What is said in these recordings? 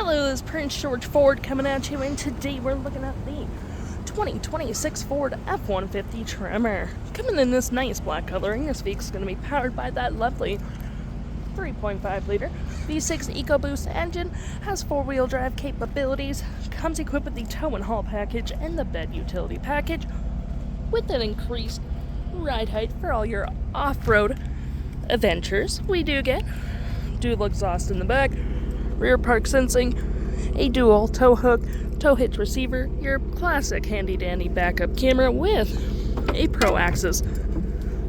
Hello, this is Prince George Ford coming at you, and today we're looking at the 2026 Ford F-150 Tremor. Coming in this nice black coloring, this vehicle's going to be powered by that lovely 3.5 liter V6 EcoBoost engine, has 4-wheel drive capabilities, comes equipped with the tow and haul package and the bed utility package, with an increased ride height for all your off-road adventures. We do get dual exhaust in the back, rear park sensing, a dual tow hook, tow hitch receiver, your classic handy-dandy backup camera with a Pro Access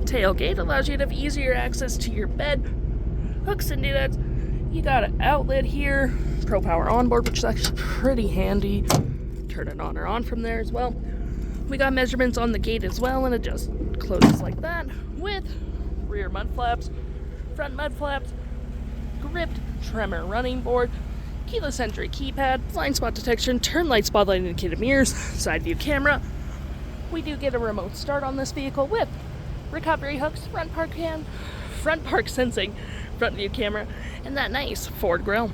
tailgate, allows you to have easier access to your bed, hooks and doodads. You got an outlet here, Pro Power onboard, which is actually pretty handy. Turn it on or on from there as well. We got measurements on the gate as well, and it just closes like that with rear mud flaps, front mud flaps, gripped Tremor running board, keyless entry keypad, blind spot detection, turn light spotlight indicated mirrors, side view camera. We do get a remote start on this vehicle with recovery hooks, front park sensing, front view camera, and that nice Ford grille.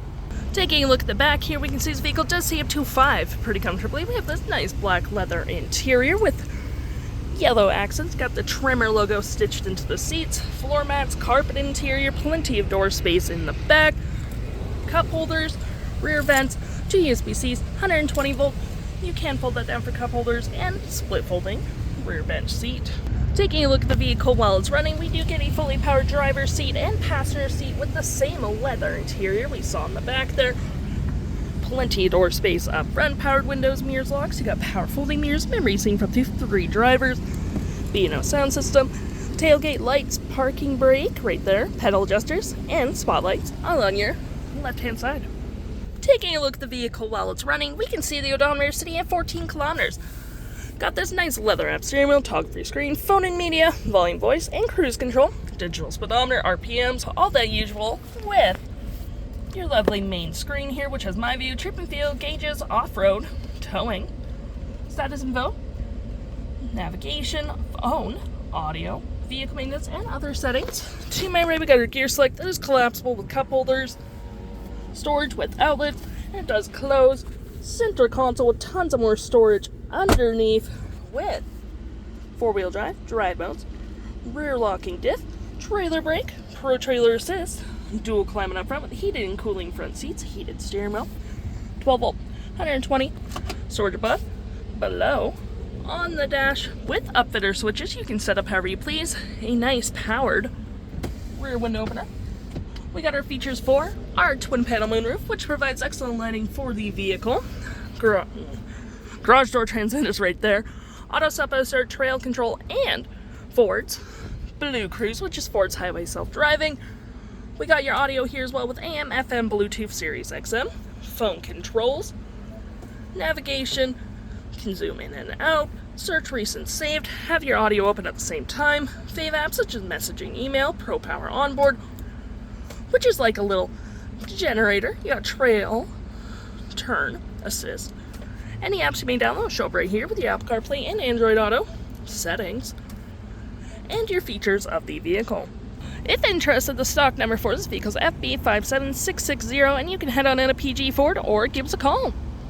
Taking a look at the back here, we can see this vehicle does see up to 5 pretty comfortably. We have this nice black leather interior with yellow accents, got the Tremor logo stitched into the seats, floor mats, carpet interior, plenty of door space in the back, cup holders, rear vents, 2 USB-Cs, 120 volt. You can fold that down for cup holders, and split folding rear bench seat. Taking a look at the vehicle while it's running, we do get a fully powered driver's seat and passenger seat with the same leather interior we saw in the back there. Plenty of door space up front, powered windows, mirrors, locks. You got power folding mirrors, memory seat for up to 3 drivers, B&O sound system, tailgate lights, parking brake right there, pedal adjusters, and spotlights all on your left-hand side. Taking a look at the vehicle while it's running, we can see the odometer sitting at 14 kilometers. Got this nice leather-wrapped steering wheel, toggle-free screen, phone and media, volume, voice, and cruise control, digital speedometer, RPMs, all that usual, with your lovely main screen here, which has my view, trip and field, gauges, off-road, towing, status info, navigation, phone, audio, vehicle maintenance, and other settings. To my right, we got our gear select that is collapsible with cup holders, storage with outlet, and it does close. Center console with tons of more storage underneath with 4-wheel drive modes, rear locking diff, trailer brake, pro trailer assist, dual climate up front with heated and cooling front seats, heated steering wheel, 12 volt, 120, storage above, below, on the dash with Upfitter Switches. You can set up however you please. A nice powered rear window opener. We got our features for our twin panel moonroof, which provides excellent lighting for the vehicle. Garage door transit is right there. Auto stop start, trail control, and Ford's Blue Cruise, which is Ford's highway self-driving. We got your audio here as well with AM, FM, Bluetooth, Sirius XM, phone controls, navigation, can zoom in and out, search recent saved, have your audio open at the same time, fave apps such as messaging, email, Pro Power onboard, which is like a little generator. You got trail, turn, assist. Any apps you may download show up right here with the Apple CarPlay and Android Auto, settings, and your features of the vehicle. If interested, the stock number for this vehicle is FB57660, and you can head on in a PG Ford or give us a call.